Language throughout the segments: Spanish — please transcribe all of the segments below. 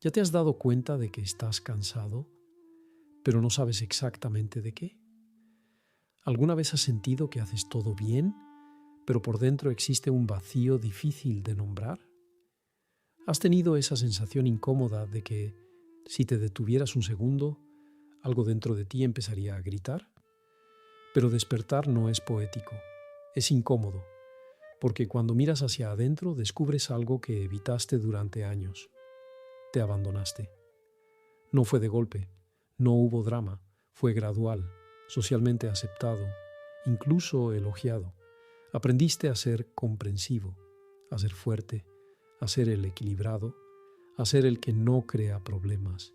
¿Ya te has dado cuenta de que estás cansado, pero no sabes exactamente de qué? ¿Alguna vez has sentido que haces todo bien, pero por dentro existe un vacío difícil de nombrar? ¿Has tenido esa sensación incómoda de que, si te detuvieras un segundo, algo dentro de ti empezaría a gritar? Pero despertar no es poético, es incómodo, porque cuando miras hacia adentro descubres algo que evitaste durante años. Te abandonaste. No fue de golpe, no hubo drama, fue gradual, socialmente aceptado, incluso elogiado. Aprendiste a ser comprensivo, a ser fuerte, a ser el equilibrado, a ser el que no crea problemas,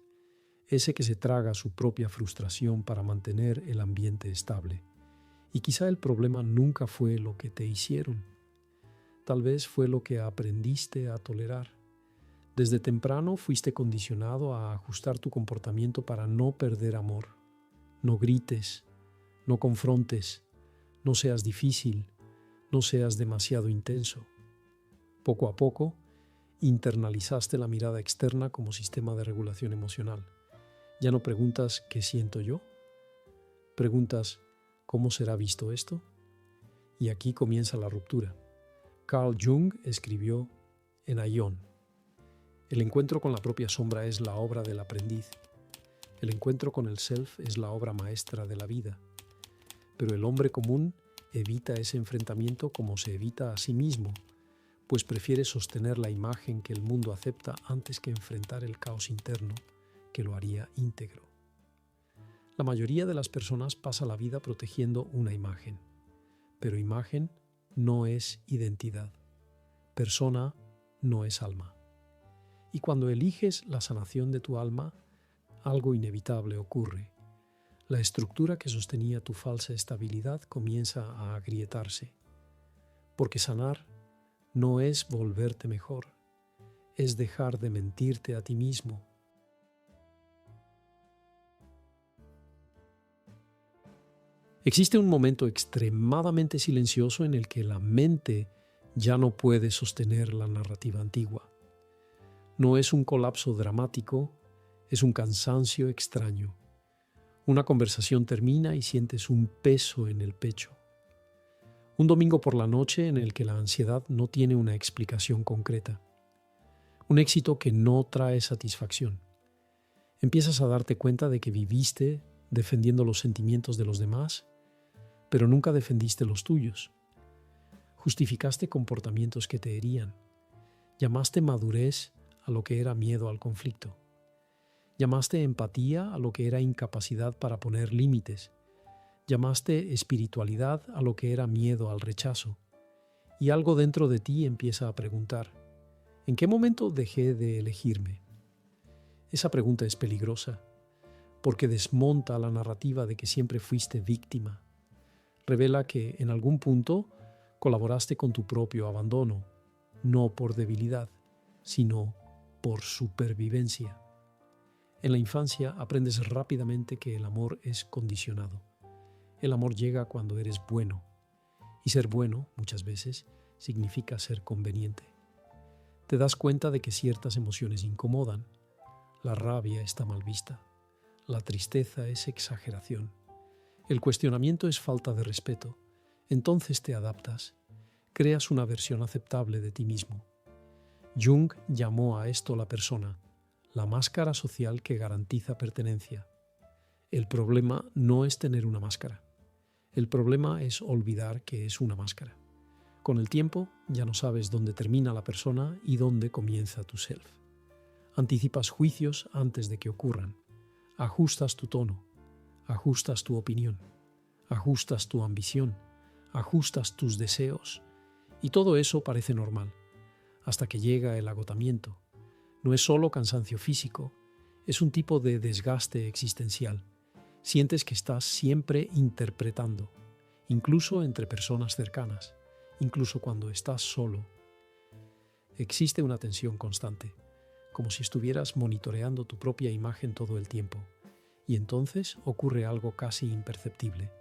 ese que se traga su propia frustración para mantener el ambiente estable. Y quizá el problema nunca fue lo que te hicieron, tal vez fue lo que aprendiste a tolerar. Desde temprano fuiste condicionado a ajustar tu comportamiento para no perder amor. No grites, no confrontes, no seas difícil, no seas demasiado intenso. Poco a poco, internalizaste la mirada externa como sistema de regulación emocional. Ya no preguntas ¿qué siento yo? Preguntas ¿cómo será visto esto? Y aquí comienza la ruptura. Carl Jung escribió en Aion: el encuentro con la propia sombra es la obra del aprendiz. El encuentro con el self es la obra maestra de la vida. Pero el hombre común evita ese enfrentamiento como se evita a sí mismo, pues prefiere sostener la imagen que el mundo acepta antes que enfrentar el caos interno que lo haría íntegro. La mayoría de las personas pasa la vida protegiendo una imagen, pero imagen no es identidad. Persona no es alma. Y cuando eliges la sanación de tu alma, algo inevitable ocurre. La estructura que sostenía tu falsa estabilidad comienza a agrietarse. Porque sanar no es volverte mejor, es dejar de mentirte a ti mismo. Existe un momento extremadamente silencioso en el que la mente ya no puede sostener la narrativa antigua. No es un colapso dramático, es un cansancio extraño. Una conversación termina y sientes un peso en el pecho. Un domingo por la noche en el que la ansiedad no tiene una explicación concreta. Un éxito que no trae satisfacción. Empiezas a darte cuenta de que viviste defendiendo los sentimientos de los demás, pero nunca defendiste los tuyos. Justificaste comportamientos que te herían. Llamaste madurez a lo que era miedo al conflicto. Llamaste empatía a lo que era incapacidad para poner límites. Llamaste espiritualidad a lo que era miedo al rechazo. Y algo dentro de ti empieza a preguntar: ¿en qué momento dejé de elegirme? Esa pregunta es peligrosa, porque desmonta la narrativa de que siempre fuiste víctima. Revela que en algún punto colaboraste con tu propio abandono, no por debilidad, sino por supervivencia. En la infancia aprendes rápidamente que el amor es condicionado. El amor llega cuando eres bueno, y ser bueno, muchas veces, significa ser conveniente. Te das cuenta de que ciertas emociones incomodan. La rabia está mal vista. La tristeza es exageración. El cuestionamiento es falta de respeto. Entonces te adaptas. Creas una versión aceptable de ti mismo. Jung llamó a esto la persona, la máscara social que garantiza pertenencia. El problema no es tener una máscara. El problema es olvidar que es una máscara. Con el tiempo ya no sabes dónde termina la persona y dónde comienza tu self. Anticipas juicios antes de que ocurran. Ajustas tu tono. Ajustas tu opinión. Ajustas tu ambición. Ajustas tus deseos. Y todo eso parece normal, hasta que llega el agotamiento. No es solo cansancio físico, es un tipo de desgaste existencial. Sientes que estás siempre interpretando, incluso entre personas cercanas, incluso cuando estás solo. Existe una tensión constante, como si estuvieras monitoreando tu propia imagen todo el tiempo. Y entonces ocurre algo casi imperceptible.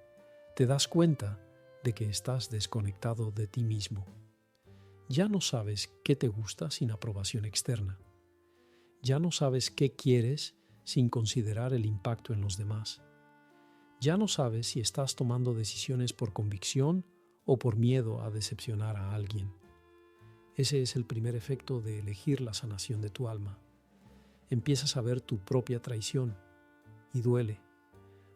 Te das cuenta de que estás desconectado de ti mismo. Ya no sabes qué te gusta sin aprobación externa. Ya no sabes qué quieres sin considerar el impacto en los demás. Ya no sabes si estás tomando decisiones por convicción o por miedo a decepcionar a alguien. Ese es el primer efecto de elegir la sanación de tu alma. Empiezas a ver tu propia traición y duele,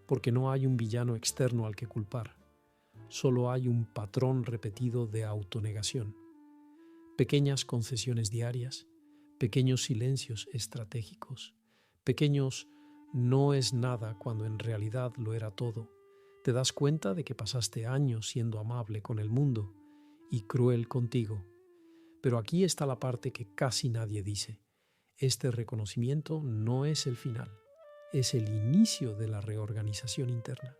porque no hay un villano externo al que culpar. Solo hay un patrón repetido de autonegación. Pequeñas concesiones diarias, pequeños silencios estratégicos, pequeños no es nada cuando en realidad lo era todo. Te das cuenta de que pasaste años siendo amable con el mundo y cruel contigo. Pero aquí está la parte que casi nadie dice. Este reconocimiento no es el final, es el inicio de la reorganización interna.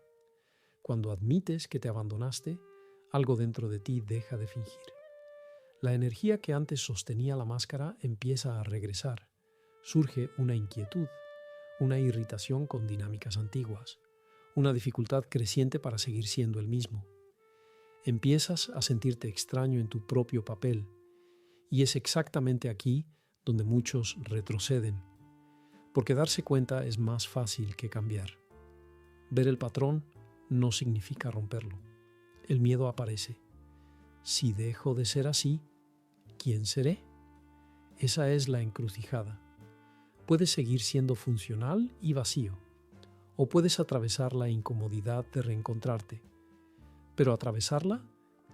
Cuando admites que te abandonaste, algo dentro de ti deja de fingir. La energía que antes sostenía la máscara empieza a regresar. Surge una inquietud, una irritación con dinámicas antiguas, una dificultad creciente para seguir siendo el mismo. Empiezas a sentirte extraño en tu propio papel, y es exactamente aquí donde muchos retroceden, porque darse cuenta es más fácil que cambiar. Ver el patrón no significa romperlo. El miedo aparece. Si dejo de ser así, ¿quién seré? Esa es la encrucijada. Puedes seguir siendo funcional y vacío, o puedes atravesar la incomodidad de reencontrarte. Pero atravesarla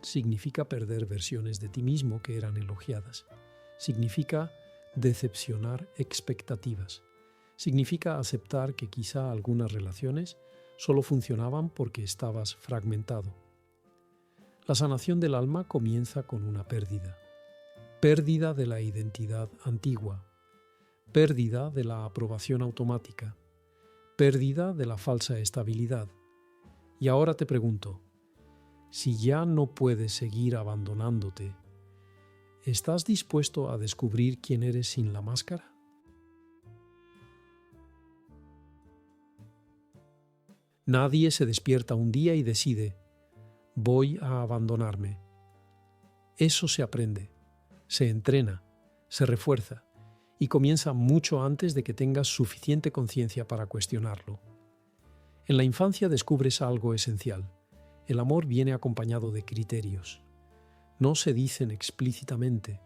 significa perder versiones de ti mismo que eran elogiadas. Significa decepcionar expectativas. Significa aceptar que quizá algunas relaciones solo funcionaban porque estabas fragmentado. La sanación del alma comienza con una pérdida. Pérdida de la identidad antigua. Pérdida de la aprobación automática. Pérdida de la falsa estabilidad. Y ahora te pregunto, si ya no puedes seguir abandonándote, ¿estás dispuesto a descubrir quién eres sin la máscara? Nadie se despierta un día y decide, voy a abandonarme. Eso se aprende, se entrena, se refuerza y comienza mucho antes de que tengas suficiente conciencia para cuestionarlo. En la infancia descubres algo esencial. El amor viene acompañado de criterios. No se dicen explícitamente,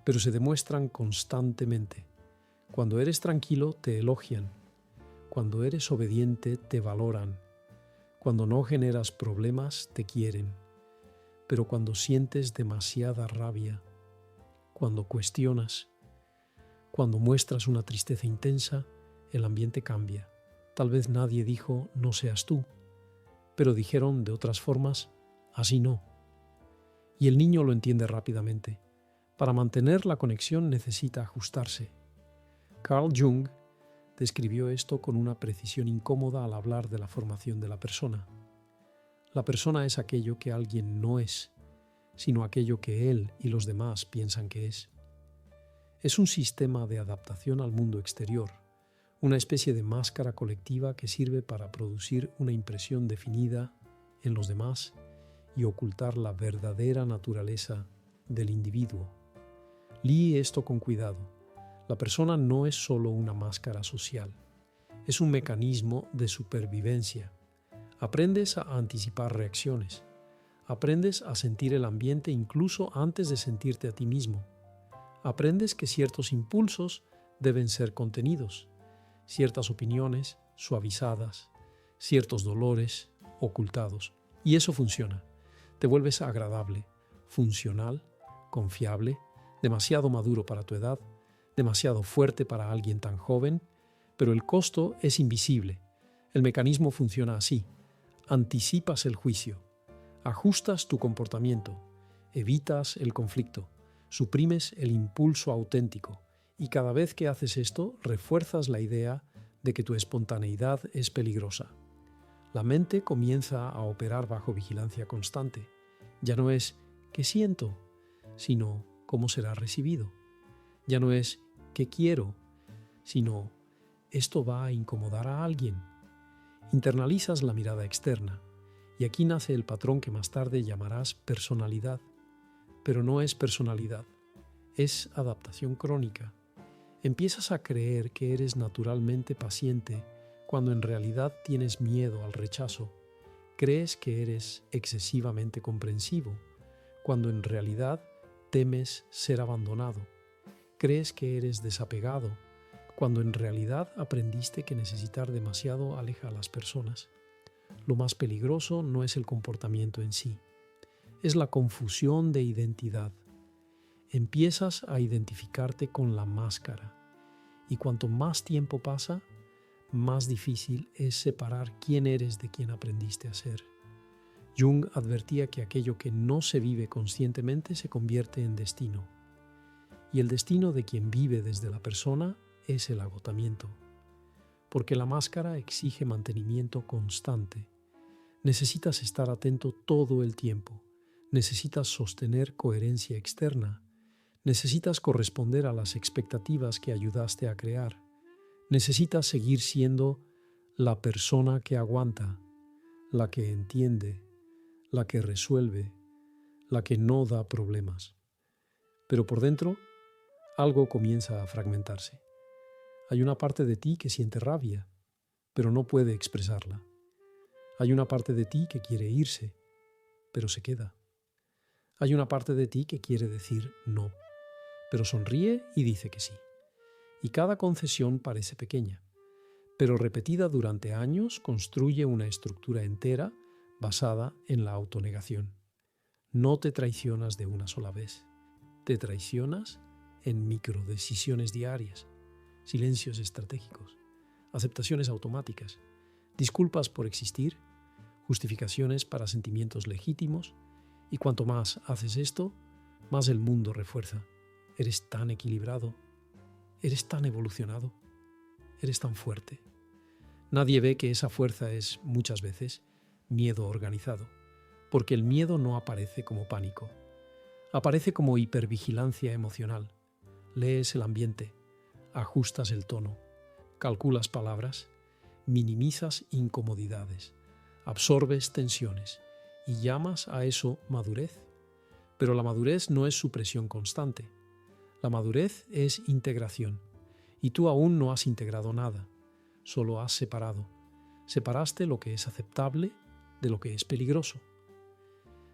pero se demuestran constantemente. Cuando eres tranquilo, te elogian. Cuando eres obediente, te valoran. Cuando no generas problemas, te quieren. Pero cuando sientes demasiada rabia, cuando cuestionas, cuando muestras una tristeza intensa, el ambiente cambia. Tal vez nadie dijo, no seas tú, pero dijeron de otras formas, así no. Y el niño lo entiende rápidamente. Para mantener la conexión necesita ajustarse. Carl Jung describió esto con una precisión incómoda al hablar de la formación de la persona. La persona es aquello que alguien no es, sino aquello que él y los demás piensan que es. Es un sistema de adaptación al mundo exterior, una especie de máscara colectiva que sirve para producir una impresión definida en los demás y ocultar la verdadera naturaleza del individuo. Lee esto con cuidado. La persona no es solo una máscara social, es un mecanismo de supervivencia. Aprendes a anticipar reacciones, aprendes a sentir el ambiente incluso antes de sentirte a ti mismo. Aprendes que ciertos impulsos deben ser contenidos, ciertas opiniones suavizadas, ciertos dolores ocultados. Y eso funciona. Te vuelves agradable, funcional, confiable, demasiado maduro para tu edad, demasiado fuerte para alguien tan joven, pero el costo es invisible. El mecanismo funciona así. Anticipas el juicio, ajustas tu comportamiento, evitas el conflicto, suprimes el impulso auténtico y cada vez que haces esto refuerzas la idea de que tu espontaneidad es peligrosa. La mente comienza a operar bajo vigilancia constante. Ya no es ¿qué siento?, sino ¿cómo será recibido? Ya no es ¿qué quiero?, sino ¿esto va a incomodar a alguien? Internalizas la mirada externa y aquí nace el patrón que más tarde llamarás personalidad. Pero no es personalidad, es adaptación crónica. Empiezas a creer que eres naturalmente paciente cuando en realidad tienes miedo al rechazo. Crees que eres excesivamente comprensivo cuando en realidad temes ser abandonado. Crees que eres desapegado cuando en realidad aprendiste que necesitar demasiado aleja a las personas. Lo más peligroso no es el comportamiento en sí, es la confusión de identidad. Empiezas a identificarte con la máscara y cuanto más tiempo pasa, más difícil es separar quién eres de quien aprendiste a ser. Jung advertía que aquello que no se vive conscientemente se convierte en destino, y el destino de quien vive desde la persona es el agotamiento, porque la máscara exige mantenimiento constante. Necesitas estar atento todo el tiempo, necesitas sostener coherencia externa, necesitas corresponder a las expectativas que ayudaste a crear, necesitas seguir siendo la persona que aguanta, la que entiende, la que resuelve, la que no da problemas. Pero por dentro, algo comienza a fragmentarse. Hay una parte de ti que siente rabia, pero no puede expresarla. Hay una parte de ti que quiere irse, pero se queda. Hay una parte de ti que quiere decir no, pero sonríe y dice que sí. Y cada concesión parece pequeña, pero repetida durante años construye una estructura entera basada en la autonegación. No te traicionas de una sola vez, te traicionas en microdecisiones diarias, silencios estratégicos, aceptaciones automáticas, disculpas por existir, justificaciones para sentimientos legítimos, y cuanto más haces esto, más el mundo refuerza. Eres tan equilibrado, eres tan evolucionado, eres tan fuerte. Nadie ve que esa fuerza es, muchas veces, miedo organizado, porque el miedo no aparece como pánico, aparece como hipervigilancia emocional. Lees el ambiente, ajustas el tono, calculas palabras, minimizas incomodidades, absorbes tensiones y llamas a eso madurez. Pero la madurez no es supresión constante. La madurez es integración, y tú aún no has integrado nada, solo has separado. Separaste lo que es aceptable de lo que es peligroso.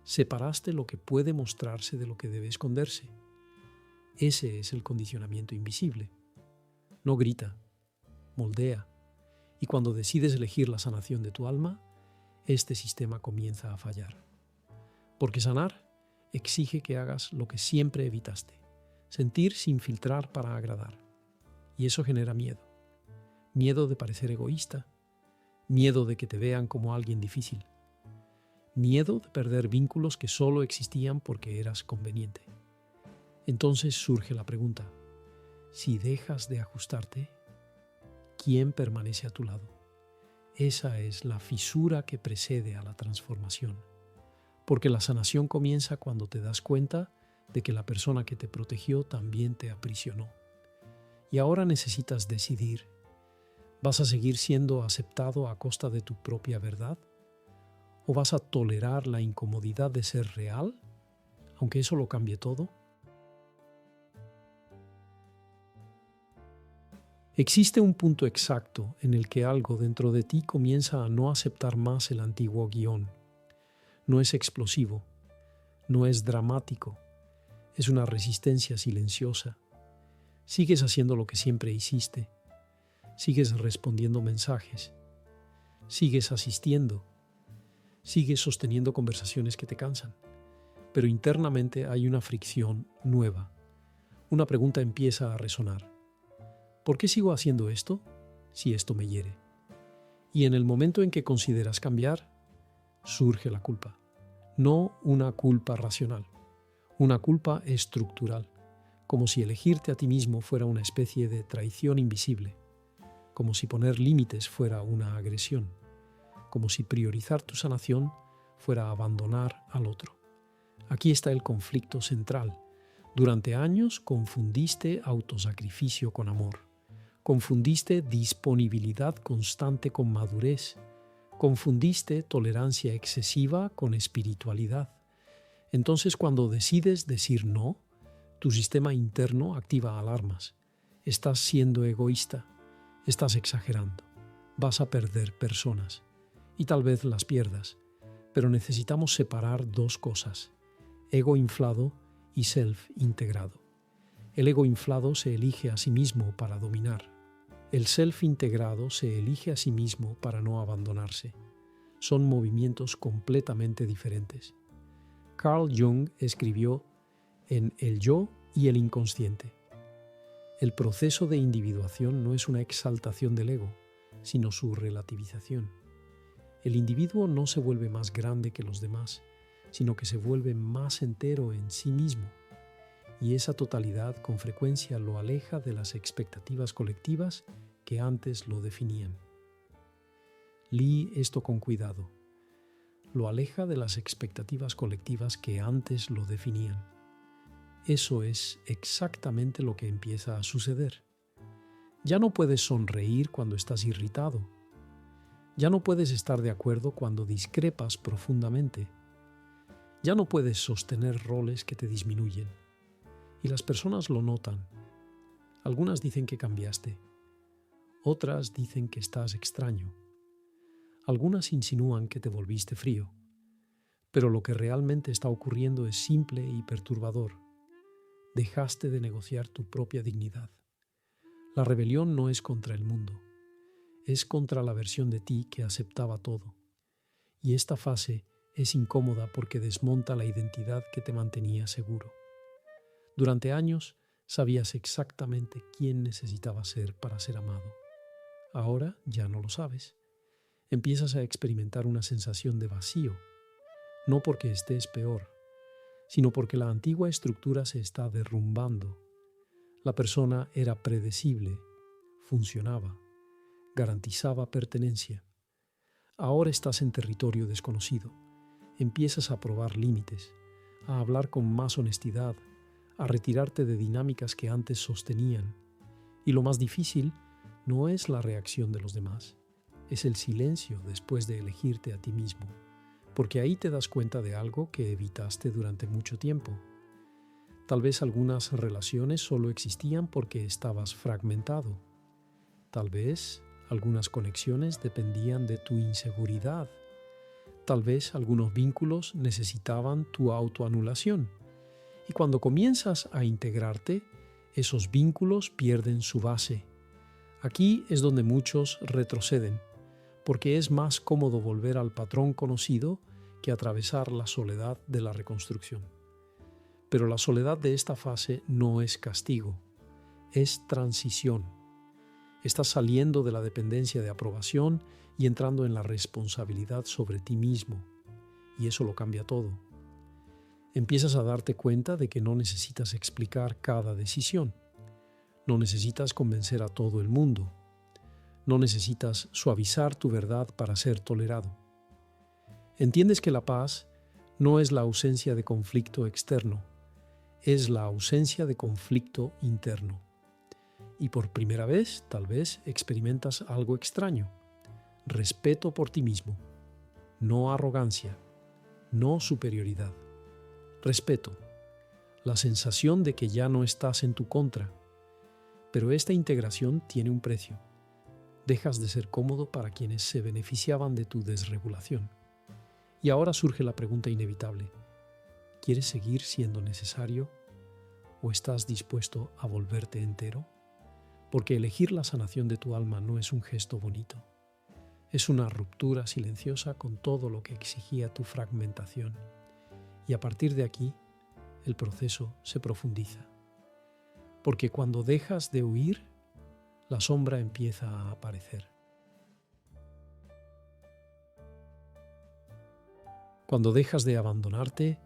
Separaste lo que puede mostrarse de lo que debe esconderse. Ese es el condicionamiento invisible. No grita, moldea, y cuando decides elegir la sanación de tu alma, este sistema comienza a fallar. Porque sanar exige que hagas lo que siempre evitaste, sentir sin filtrar para agradar. Y eso genera miedo. Miedo de parecer egoísta, miedo de que te vean como alguien difícil, miedo de perder vínculos que solo existían porque eras conveniente. Entonces surge la pregunta: si dejas de ajustarte, ¿quién permanece a tu lado? Esa es la fisura que precede a la transformación, porque la sanación comienza cuando te das cuenta de que la persona que te protegió también te aprisionó. Y ahora necesitas decidir: ¿vas a seguir siendo aceptado a costa de tu propia verdad? ¿O vas a tolerar la incomodidad de ser real, aunque eso lo cambie todo? Existe un punto exacto en el que algo dentro de ti comienza a no aceptar más el antiguo guión. No es explosivo, no es dramático, es una resistencia silenciosa. Sigues haciendo lo que siempre hiciste, sigues respondiendo mensajes, sigues asistiendo, sigues sosteniendo conversaciones que te cansan, pero internamente hay una fricción nueva. Una pregunta empieza a resonar: ¿por qué sigo haciendo esto si esto me hiere? Y en el momento en que consideras cambiar, surge la culpa. No una culpa racional, una culpa estructural, como si elegirte a ti mismo fuera una especie de traición invisible, como si poner límites fuera una agresión, como si priorizar tu sanación fuera abandonar al otro. Aquí está el conflicto central. Durante años confundiste autosacrificio con amor. Confundiste disponibilidad constante con madurez. Confundiste tolerancia excesiva con espiritualidad. Entonces, cuando decides decir no, tu sistema interno activa alarmas. Estás siendo egoísta, estás exagerando, vas a perder personas y tal vez las pierdas, pero necesitamos separar dos cosas: ego inflado y self integrado. El ego inflado se elige a sí mismo para dominar. El self integrado se elige a sí mismo para no abandonarse. Son movimientos completamente diferentes. Carl Jung escribió en El yo y el inconsciente: el proceso de individuación no es una exaltación del ego, sino su relativización. El individuo no se vuelve más grande que los demás, sino que se vuelve más entero en sí mismo. Y esa totalidad con frecuencia lo aleja de las expectativas colectivas que antes lo definían. Lee esto con cuidado. Lo aleja de las expectativas colectivas que antes lo definían. Eso es exactamente lo que empieza a suceder. Ya no puedes sonreír cuando estás irritado. Ya no puedes estar de acuerdo cuando discrepas profundamente. Ya no puedes sostener roles que te disminuyen. Y las personas lo notan. Algunas dicen que cambiaste. Otras dicen que estás extraño. Algunas insinúan que te volviste frío. Pero lo que realmente está ocurriendo es simple y perturbador. Dejaste de negociar tu propia dignidad. La rebelión no es contra el mundo, es contra la versión de ti que aceptaba todo. Y esta fase es incómoda porque desmonta la identidad que te mantenía seguro. Durante años sabías exactamente quién necesitabas ser para ser amado. Ahora ya no lo sabes. Empiezas a experimentar una sensación de vacío, no porque estés peor, sino porque la antigua estructura se está derrumbando. La persona era predecible, funcionaba, garantizaba pertenencia. Ahora estás en territorio desconocido. Empiezas a probar límites, a hablar con más honestidad, a retirarte de dinámicas que antes sostenían. Y lo más difícil no es la reacción de los demás, es el silencio después de elegirte a ti mismo. Porque ahí te das cuenta de algo que evitaste durante mucho tiempo. Tal vez algunas relaciones solo existían porque estabas fragmentado. Tal vez algunas conexiones dependían de tu inseguridad. Tal vez algunos vínculos necesitaban tu autoanulación. Y cuando comienzas a integrarte, esos vínculos pierden su base. Aquí es donde muchos retroceden, porque es más cómodo volver al patrón conocido que atravesar la soledad de la reconstrucción. Pero la soledad de esta fase no es castigo, es transición. Estás saliendo de la dependencia de aprobación y entrando en la responsabilidad sobre ti mismo, y eso lo cambia todo. Empiezas a darte cuenta de que no necesitas explicar cada decisión, no necesitas convencer a todo el mundo, no necesitas suavizar tu verdad para ser tolerado. Entiendes que la paz no es la ausencia de conflicto externo, es la ausencia de conflicto interno. Y por primera vez, tal vez, experimentas algo extraño: respeto por ti mismo, no arrogancia, no superioridad. Respeto, la sensación de que ya no estás en tu contra. Pero esta integración tiene un precio. Dejas de ser cómodo para quienes se beneficiaban de tu desregulación. Y ahora surge la pregunta inevitable: ¿quieres seguir siendo necesario o estás dispuesto a volverte entero? Porque elegir la sanación de tu alma no es un gesto bonito. Es una ruptura silenciosa con todo lo que exigía tu fragmentación. Y a partir de aquí, el proceso se profundiza. Porque cuando dejas de huir, la sombra empieza a aparecer. Cuando dejas de abandonarte,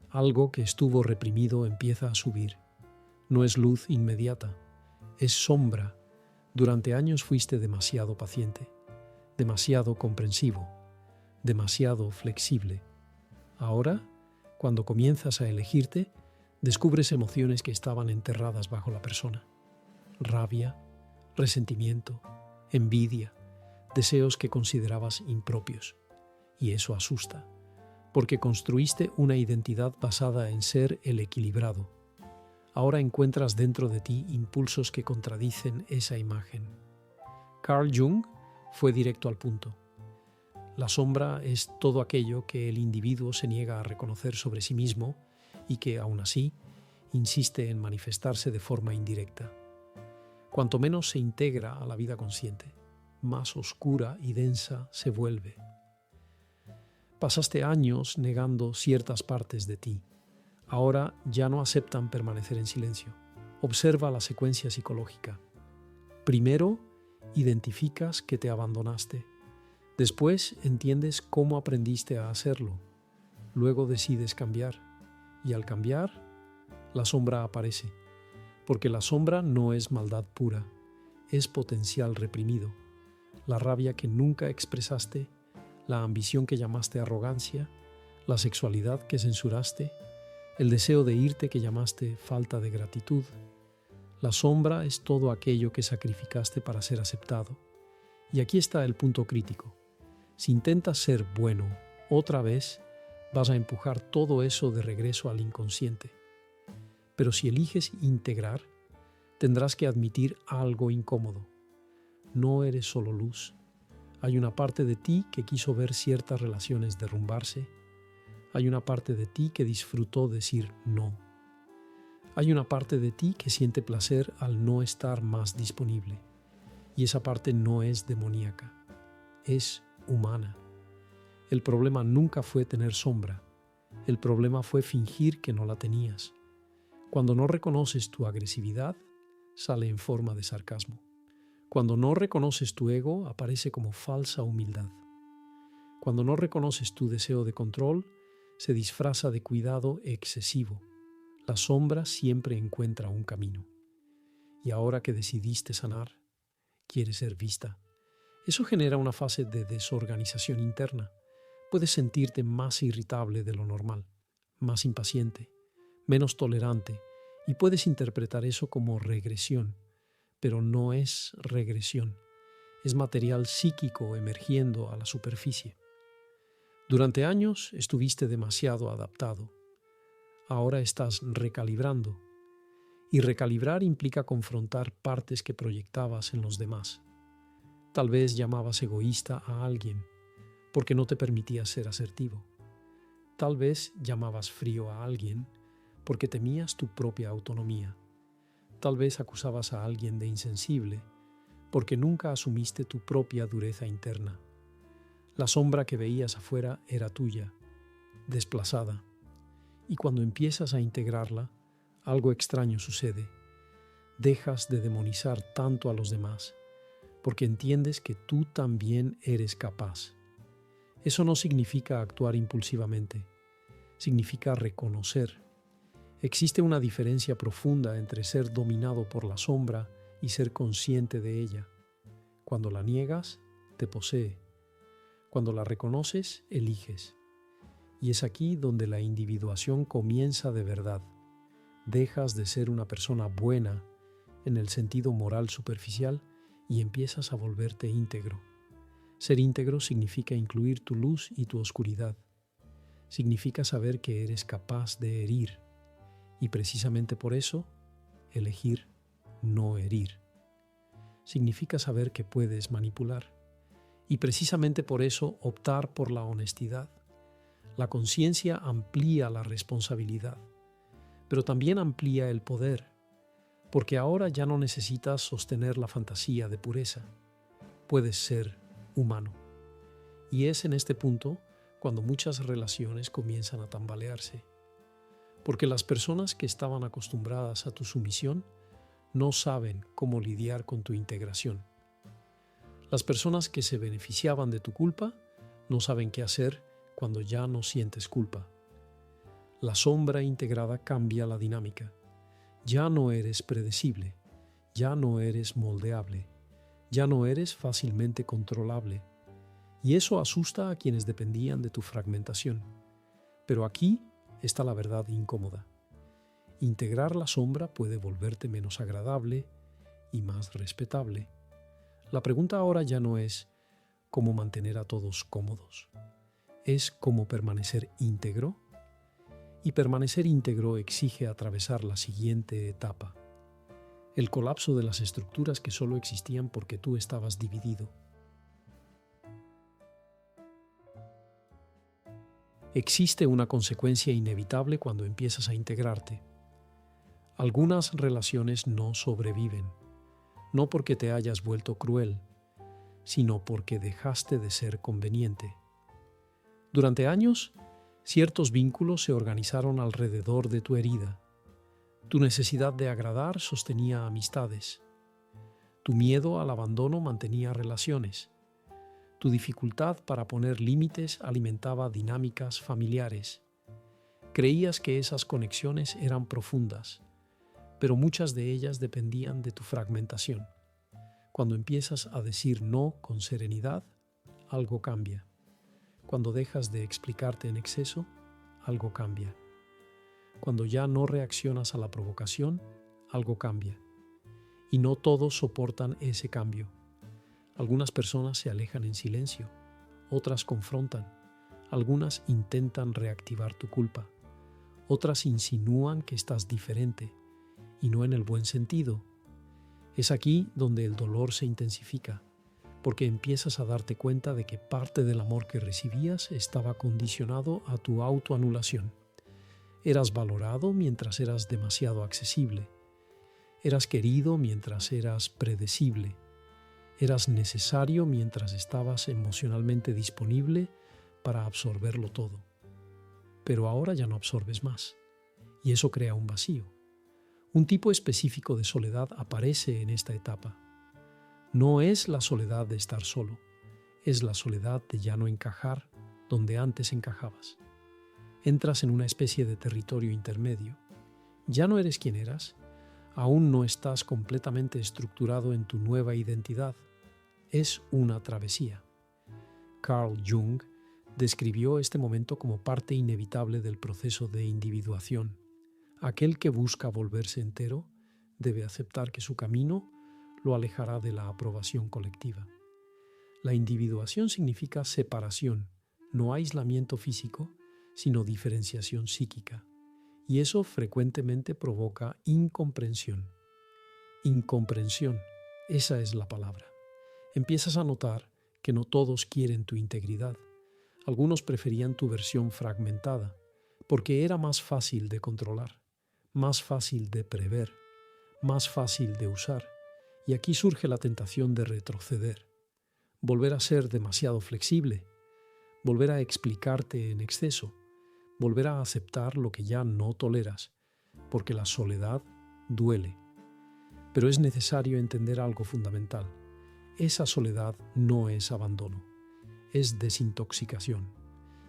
algo que estuvo reprimido empieza a subir. No es luz inmediata, es sombra. Durante años fuiste demasiado paciente, demasiado comprensivo, demasiado flexible. Ahora, cuando comienzas a elegirte, descubres emociones que estaban enterradas bajo la persona. Rabia, resentimiento, envidia, deseos que considerabas impropios. Y eso asusta, porque construiste una identidad basada en ser el equilibrado. ahora encuentras dentro de ti impulsos que contradicen esa imagen. Carl Jung fue directo al punto. La sombra es todo aquello que el individuo se niega a reconocer sobre sí mismo y que, aún así, insiste en manifestarse de forma indirecta. Cuanto menos se integra a la vida consciente, más oscura y densa se vuelve. Pasaste años negando ciertas partes de ti. Ahora ya no aceptan permanecer en silencio. Observa la secuencia psicológica. Primero, identificas que te abandonaste. Después, entiendes cómo aprendiste a hacerlo. Luego decides cambiar. Y al cambiar, la sombra aparece. Porque la sombra no es maldad pura, es potencial reprimido. La rabia que nunca expresaste, la ambición que llamaste arrogancia, la sexualidad que censuraste, el deseo de irte que llamaste falta de gratitud. La sombra es todo aquello que sacrificaste para ser aceptado. Y aquí está el punto crítico. Si intentas ser bueno otra vez, vas a empujar todo eso de regreso al inconsciente. Pero si eliges integrar, tendrás que admitir algo incómodo. No eres solo luz. Hay una parte de ti que quiso ver ciertas relaciones derrumbarse. Hay una parte de ti que disfrutó decir no. Hay una parte de ti que siente placer al no estar más disponible. Y esa parte no es demoníaca, es humana. El problema nunca fue tener sombra. El problema fue fingir que no la tenías. Cuando no reconoces tu agresividad, sale en forma de sarcasmo. Cuando no reconoces tu ego, aparece como falsa humildad. Cuando no reconoces tu deseo de control, se disfraza de cuidado excesivo. La sombra siempre encuentra un camino. Y ahora que decidiste sanar, quieres ser vista. Eso genera una fase de desorganización interna. Puedes sentirte más irritable de lo normal, más impaciente, menos tolerante, y puedes interpretar eso como regresión, pero no es regresión, es material psíquico emergiendo a la superficie. Durante años estuviste demasiado adaptado, ahora estás recalibrando, y recalibrar implica confrontar partes que proyectabas en los demás. Tal vez llamabas egoísta a alguien, porque no te permitías ser asertivo. Tal vez llamabas frío a alguien, porque temías tu propia autonomía. Tal vez acusabas a alguien de insensible, porque nunca asumiste tu propia dureza interna. La sombra que veías afuera era tuya, desplazada. Y cuando empiezas a integrarla, algo extraño sucede. Dejas de demonizar tanto a los demás, porque entiendes que tú también eres capaz. Eso no significa actuar impulsivamente, significa reconocer. Existe una diferencia profunda entre ser dominado por la sombra y ser consciente de ella. Cuando la niegas, te posee. Cuando la reconoces, eliges. Y es aquí donde la individuación comienza de verdad. Dejas de ser una persona buena en el sentido moral superficial y empiezas a volverte íntegro. Ser íntegro significa incluir tu luz y tu oscuridad. Significa saber que eres capaz de herir. Y precisamente por eso, elegir no herir. Significa saber que puedes manipular. Y precisamente por eso, optar por la honestidad. La conciencia amplía la responsabilidad, pero también amplía el poder, porque ahora ya no necesitas sostener la fantasía de pureza. Puedes ser humano. Y es en este punto cuando muchas relaciones comienzan a tambalearse. Porque las personas que estaban acostumbradas a tu sumisión no saben cómo lidiar con tu integración. Las personas que se beneficiaban de tu culpa no saben qué hacer cuando ya no sientes culpa. La sombra integrada cambia la dinámica. Ya no eres predecible, ya no eres moldeable, ya no eres fácilmente controlable. Y eso asusta a quienes dependían de tu fragmentación. Pero aquí está la verdad incómoda. Integrar la sombra puede volverte menos agradable y más respetable. La pregunta ahora ya no es cómo mantener a todos cómodos. Es cómo permanecer íntegro. y permanecer íntegro exige atravesar la siguiente etapa: el colapso de las estructuras que solo existían porque tú estabas dividido. Existe una consecuencia inevitable cuando empiezas a integrarte. Algunas relaciones no sobreviven, no porque te hayas vuelto cruel, sino porque dejaste de ser conveniente. Durante años, ciertos vínculos se organizaron alrededor de tu herida. Tu necesidad de agradar sostenía amistades. Tu miedo al abandono mantenía relaciones. Tu dificultad para poner límites alimentaba dinámicas familiares. Creías que esas conexiones eran profundas, pero muchas de ellas dependían de tu fragmentación. Cuando empiezas a decir no con serenidad, algo cambia. Cuando dejas de explicarte en exceso, algo cambia. Cuando ya no reaccionas a la provocación, algo cambia. Y no todos soportan ese cambio. Algunas personas se alejan en silencio, otras confrontan, algunas intentan reactivar tu culpa, otras insinúan que estás diferente, y no en el buen sentido. Es aquí donde el dolor se intensifica, porque empiezas a darte cuenta de que parte del amor que recibías estaba condicionado a tu autoanulación. Eras valorado mientras eras demasiado accesible. Eras querido mientras eras predecible. Eras necesario mientras estabas emocionalmente disponible para absorberlo todo. Pero ahora ya no absorbes más, y eso crea un vacío. Un tipo específico de soledad aparece en esta etapa. No es la soledad de estar solo, es la soledad de ya no encajar donde antes encajabas. Entras en una especie de territorio intermedio. Ya no eres quien eras, aún no estás completamente estructurado en tu nueva identidad. Es una travesía. Carl Jung describió este momento como parte inevitable del proceso de individuación. Aquel que busca volverse entero debe aceptar que su camino lo alejará de la aprobación colectiva. La individuación significa separación, no aislamiento físico, sino diferenciación psíquica, y eso frecuentemente provoca incomprensión. Incomprensión, esa es la palabra. Empiezas a notar que no todos quieren tu integridad. Algunos preferían tu versión fragmentada, porque era más fácil de controlar, más fácil de prever, más fácil de usar, y aquí surge la tentación de retroceder, volver a ser demasiado flexible, volver a explicarte en exceso, volver a aceptar lo que ya no toleras, porque la soledad duele. Pero es necesario entender algo fundamental. Esa soledad no es abandono, es desintoxicación.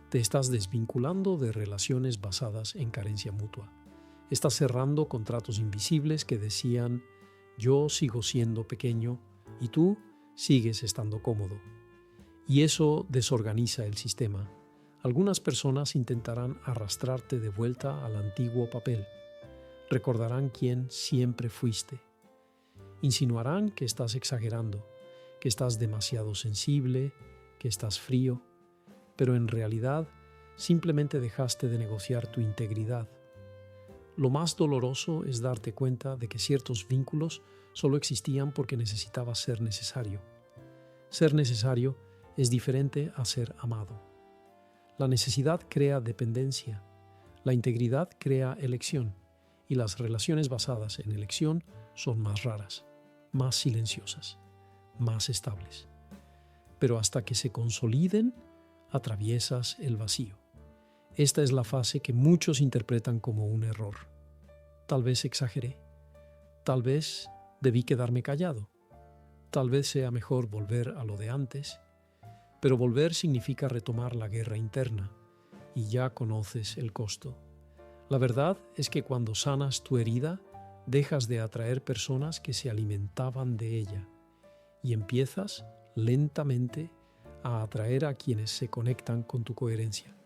Te estás desvinculando de relaciones basadas en carencia mutua. Estás cerrando contratos invisibles que decían: yo sigo siendo pequeño y tú sigues estando cómodo. Y eso desorganiza el sistema. Algunas personas intentarán arrastrarte de vuelta al antiguo papel. Recordarán quién siempre fuiste. Insinuarán que estás exagerando, que estás demasiado sensible, que estás frío, pero en realidad simplemente dejaste de negociar tu integridad. Lo más doloroso es darte cuenta de que ciertos vínculos solo existían porque necesitabas ser necesario. Ser necesario es diferente a ser amado. La necesidad crea dependencia, la integridad crea elección, y las relaciones basadas en elección son más raras, más silenciosas, más estables. Pero hasta que se consoliden, atraviesas el vacío. Esta es la fase que muchos interpretan como un error. Tal vez exageré, tal vez debí quedarme callado, tal vez sea mejor volver a lo de antes. Pero volver significa retomar la guerra interna, y ya conoces el costo. La verdad es que cuando sanas tu herida, dejas de atraer personas que se alimentaban de ella, y empiezas, lentamente, a atraer a quienes se conectan con tu coherencia.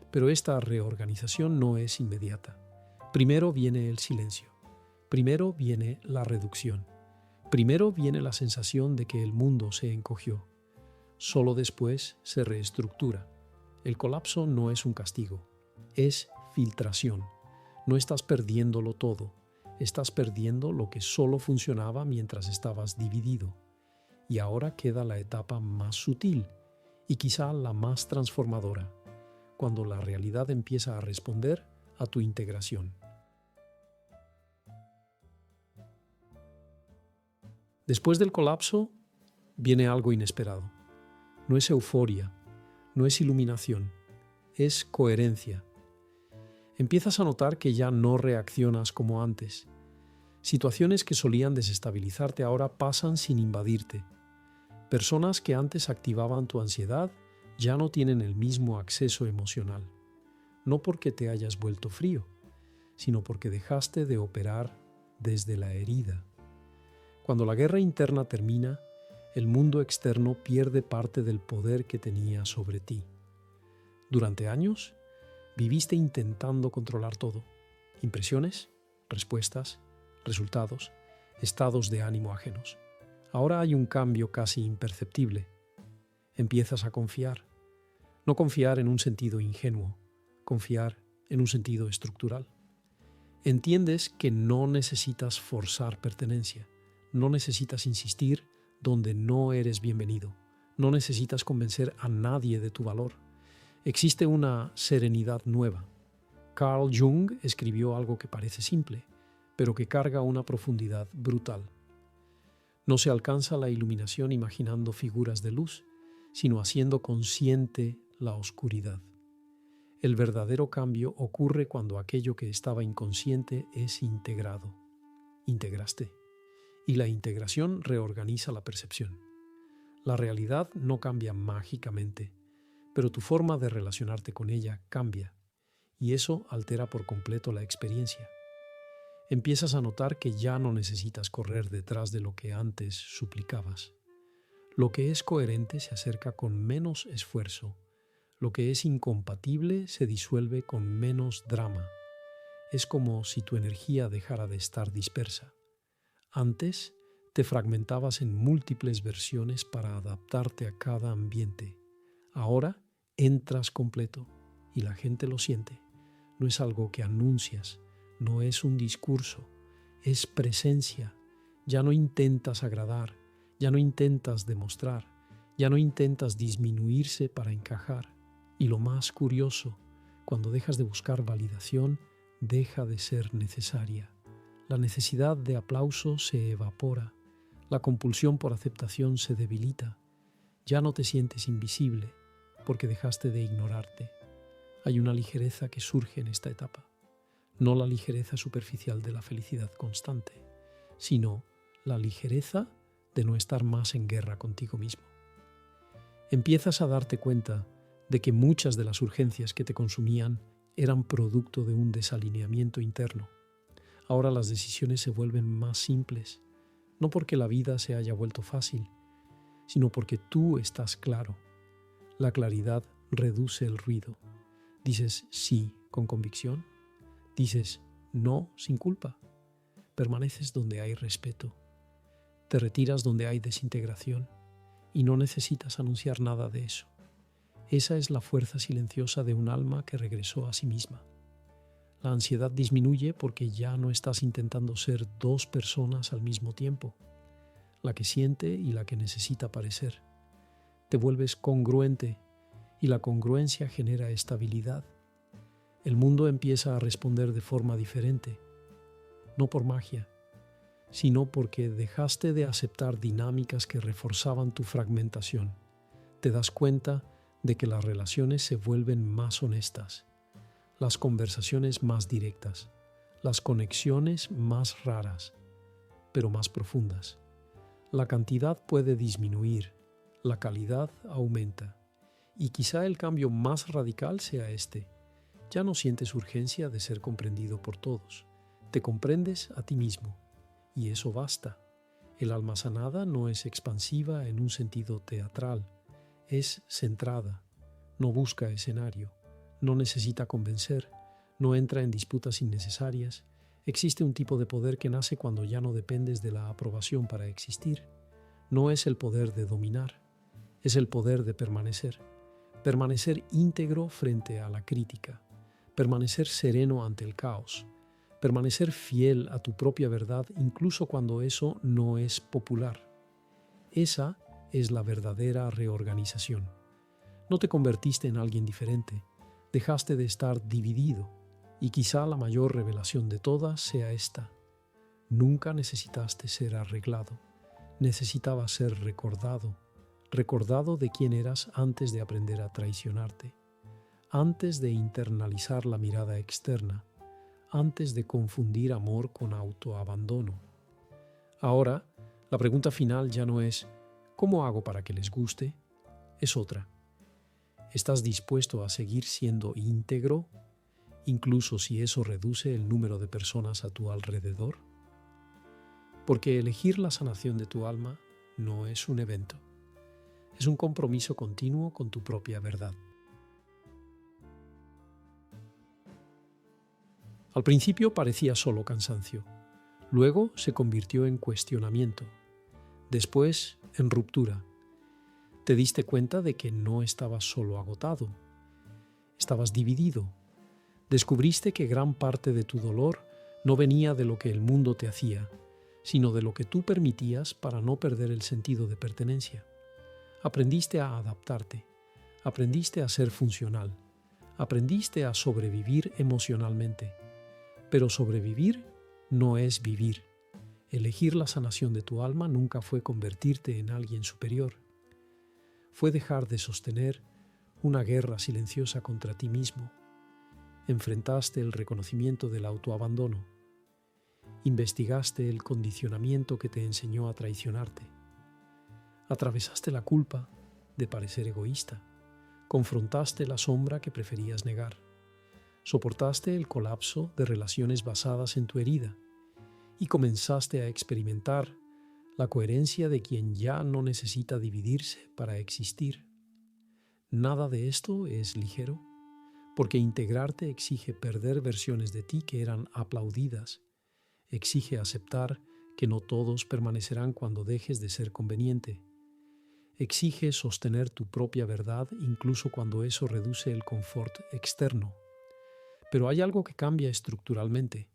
Pero esta reorganización no es inmediata. Primero viene el silencio, primero viene la reducción, primero viene la sensación de que el mundo se encogió. Solo después se reestructura. El colapso no es un castigo, es filtración. No estás perdiéndolo todo, estás perdiendo lo que solo funcionaba mientras estabas dividido. Y ahora queda la etapa más sutil y quizá la más transformadora, cuando la realidad empieza a responder a tu integración. Después del colapso, viene algo inesperado. No es euforia, no es iluminación, es coherencia. Empiezas a notar que ya no reaccionas como antes. Situaciones que solían desestabilizarte ahora pasan sin invadirte. Personas que antes activaban tu ansiedad ya no tienen el mismo acceso emocional. No porque te hayas vuelto frío, sino porque dejaste de operar desde la herida. Cuando la guerra interna termina, el mundo externo pierde parte del poder que tenía sobre ti. Durante años, viviste intentando controlar todo. Impresiones, respuestas, resultados, estados de ánimo ajenos. Ahora hay un cambio casi imperceptible. Empiezas a confiar. No confiar en un sentido ingenuo, confiar en un sentido estructural. Entiendes que no necesitas forzar pertenencia, no necesitas insistir donde no eres bienvenido, no necesitas convencer a nadie de tu valor. Existe una serenidad nueva. Carl Jung escribió algo que parece simple, pero que carga una profundidad brutal. No se alcanza la iluminación imaginando figuras de luz, sino haciendo consciente la oscuridad. El verdadero cambio ocurre cuando aquello que estaba inconsciente es integrado. Integraste. Y la integración reorganiza la percepción. La realidad no cambia mágicamente, pero tu forma de relacionarte con ella cambia, y eso altera por completo la experiencia. Empiezas a notar que ya no necesitas correr detrás de lo que antes suplicabas. Lo que es coherente se acerca con menos esfuerzo. Lo que es incompatible se disuelve con menos drama. Es como si tu energía dejara de estar dispersa. Antes, te fragmentabas en múltiples versiones para adaptarte a cada ambiente. Ahora, entras completo y la gente lo siente. No es algo que anuncias, no es un discurso, es presencia. Ya no intentas agradar, ya no intentas demostrar, ya no intentas disminuirse para encajar. Y lo más curioso, cuando dejas de buscar validación, deja de ser necesaria. La necesidad de aplauso se evapora, la compulsión por aceptación se debilita. Ya no te sientes invisible porque dejaste de ignorarte. Hay una ligereza que surge en esta etapa, no la ligereza superficial de la felicidad constante, sino la ligereza de no estar más en guerra contigo mismo. Empiezas a darte cuenta de que muchas de las urgencias que te consumían eran producto de un desalineamiento interno. Ahora las decisiones se vuelven más simples, no porque la vida se haya vuelto fácil, sino porque tú estás claro. La claridad reduce el ruido. Dices sí con convicción, dices no sin culpa, permaneces donde hay respeto, te retiras donde hay desintegración y no necesitas anunciar nada de eso. Esa es la fuerza silenciosa de un alma que regresó a sí misma. La ansiedad disminuye porque ya no estás intentando ser dos personas al mismo tiempo, la que siente y la que necesita parecer. Te vuelves congruente y la congruencia genera estabilidad. El mundo empieza a responder de forma diferente, no por magia, sino porque dejaste de aceptar dinámicas que reforzaban tu fragmentación. Te das cuenta de que las relaciones se vuelven más honestas, las conversaciones más directas, las conexiones más raras, pero más profundas. La cantidad puede disminuir, la calidad aumenta. Y quizá el cambio más radical sea este. Ya no sientes urgencia de ser comprendido por todos. Te comprendes a ti mismo. Y eso basta. El alma sanada no es expansiva en un sentido teatral. Es centrada. No busca escenario. No necesita convencer. No entra en disputas innecesarias. Existe un tipo de poder que nace cuando ya no dependes de la aprobación para existir. No es el poder de dominar. Es el poder de permanecer. Permanecer íntegro frente a la crítica, permanecer sereno ante el caos, permanecer fiel a tu propia verdad incluso cuando eso no es popular. Esa es la verdadera reorganización. No te convertiste en alguien diferente, dejaste de estar dividido, y quizá la mayor revelación de todas sea esta: nunca necesitaste ser arreglado, necesitabas ser recordado, recordado de quién eras antes de aprender a traicionarte, antes de internalizar la mirada externa, antes de confundir amor con autoabandono. Ahora, la pregunta final ya no es ¿cómo hago para que les guste? Es otra. ¿Estás dispuesto a seguir siendo íntegro, incluso si eso reduce el número de personas a tu alrededor? Porque elegir la sanación de tu alma no es un evento. Es un compromiso continuo con tu propia verdad. Al principio parecía solo cansancio, luego se convirtió en cuestionamiento, después en ruptura. Te diste cuenta de que no estabas solo agotado, estabas dividido. Descubriste que gran parte de tu dolor no venía de lo que el mundo te hacía, sino de lo que tú permitías para no perder el sentido de pertenencia. Aprendiste a adaptarte, aprendiste a ser funcional, aprendiste a sobrevivir emocionalmente. Pero sobrevivir no es vivir. Elegir la sanación de tu alma nunca fue convertirte en alguien superior. Fue dejar de sostener una guerra silenciosa contra ti mismo. Enfrentaste el reconocimiento del autoabandono. Investigaste el condicionamiento que te enseñó a traicionarte. Atravesaste la culpa de parecer egoísta. Confrontaste la sombra que preferías negar. Soportaste el colapso de relaciones basadas en tu herida y comenzaste a experimentar la coherencia de quien ya no necesita dividirse para existir. Nada de esto es ligero, porque integrarte exige perder versiones de ti que eran aplaudidas, exige aceptar que no todos permanecerán cuando dejes de ser conveniente, exige sostener tu propia verdad incluso cuando eso reduce el confort externo. Pero hay algo que cambia estructuralmente.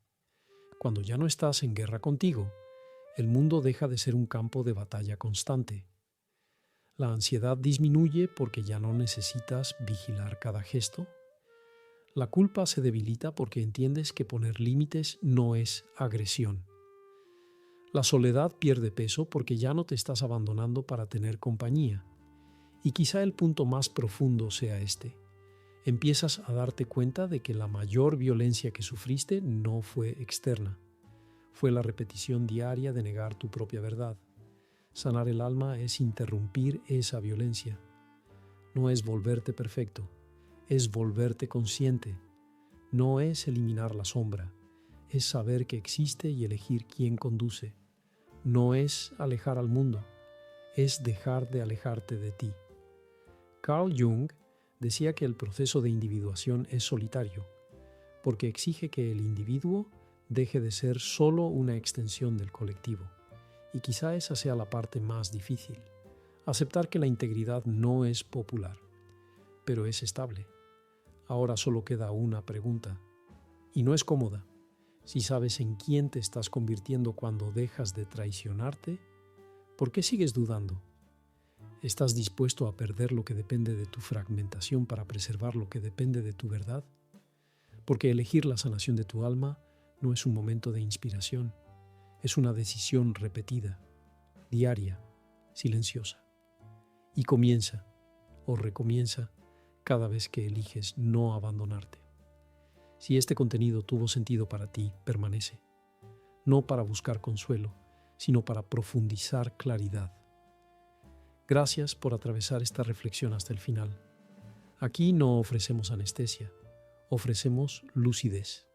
Cuando ya no estás en guerra contigo, el mundo deja de ser un campo de batalla constante. La ansiedad disminuye porque ya no necesitas vigilar cada gesto. La culpa se debilita porque entiendes que poner límites no es agresión. La soledad pierde peso porque ya no te estás abandonando para tener compañía. Y quizá el punto más profundo sea este. Empiezas a darte cuenta de que la mayor violencia que sufriste no fue externa. Fue la repetición diaria de negar tu propia verdad. Sanar el alma es interrumpir esa violencia. No es volverte perfecto, es volverte consciente. No es eliminar la sombra, es saber que existe y elegir quién conduce. No es alejar al mundo, es dejar de alejarte de ti. Carl Jung decía que el proceso de individuación es solitario, porque exige que el individuo deje de ser solo una extensión del colectivo. Y quizá esa sea la parte más difícil, aceptar que la integridad no es popular, pero es estable. Ahora solo queda una pregunta, y no es cómoda. Si sabes en quién te estás convirtiendo cuando dejas de traicionarte, ¿por qué sigues dudando? ¿Estás dispuesto a perder lo que depende de tu fragmentación para preservar lo que depende de tu verdad? Porque elegir la sanación de tu alma no es un momento de inspiración, es una decisión repetida, diaria, silenciosa. Y comienza o recomienza cada vez que eliges no abandonarte. Si este contenido tuvo sentido para ti, permanece, no para buscar consuelo, sino para profundizar claridad. Gracias por atravesar esta reflexión hasta el final. Aquí no ofrecemos anestesia, ofrecemos lucidez.